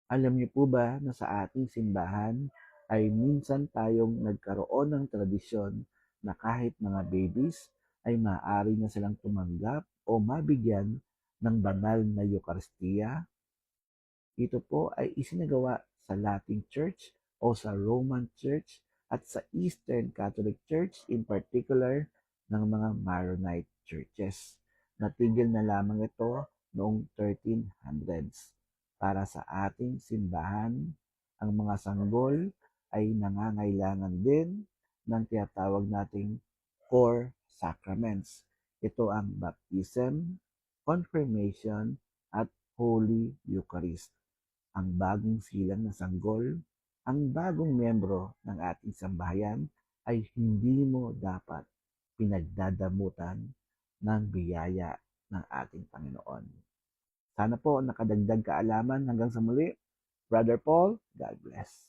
Alam niyo po ba na sa ating simbahan ay minsan tayong nagkaroon ng tradisyon na kahit mga babies ay maaari na silang tumanggap o mabigyan ng banal na Eucharistia? Ito po ay isinagawa sa Latin Church o sa Roman Church at sa Eastern Catholic Church, in particular ng mga Maronite churches. Natigil na lamang ito noong 1300s. Para sa ating simbahan, ang mga sanggol ay nangangailangan din ng tinatawag nating core sacraments. Ito ang baptism, confirmation, at Holy Eucharist. Ang bagong silang na sanggol, ang bagong miyembro ng ating sambahayan ay hindi mo dapat pinagdadamutan ng biyaya ng ating Panginoon. Sana po nakadagdag kaalaman hanggang sa muli. Brother Paul, God bless.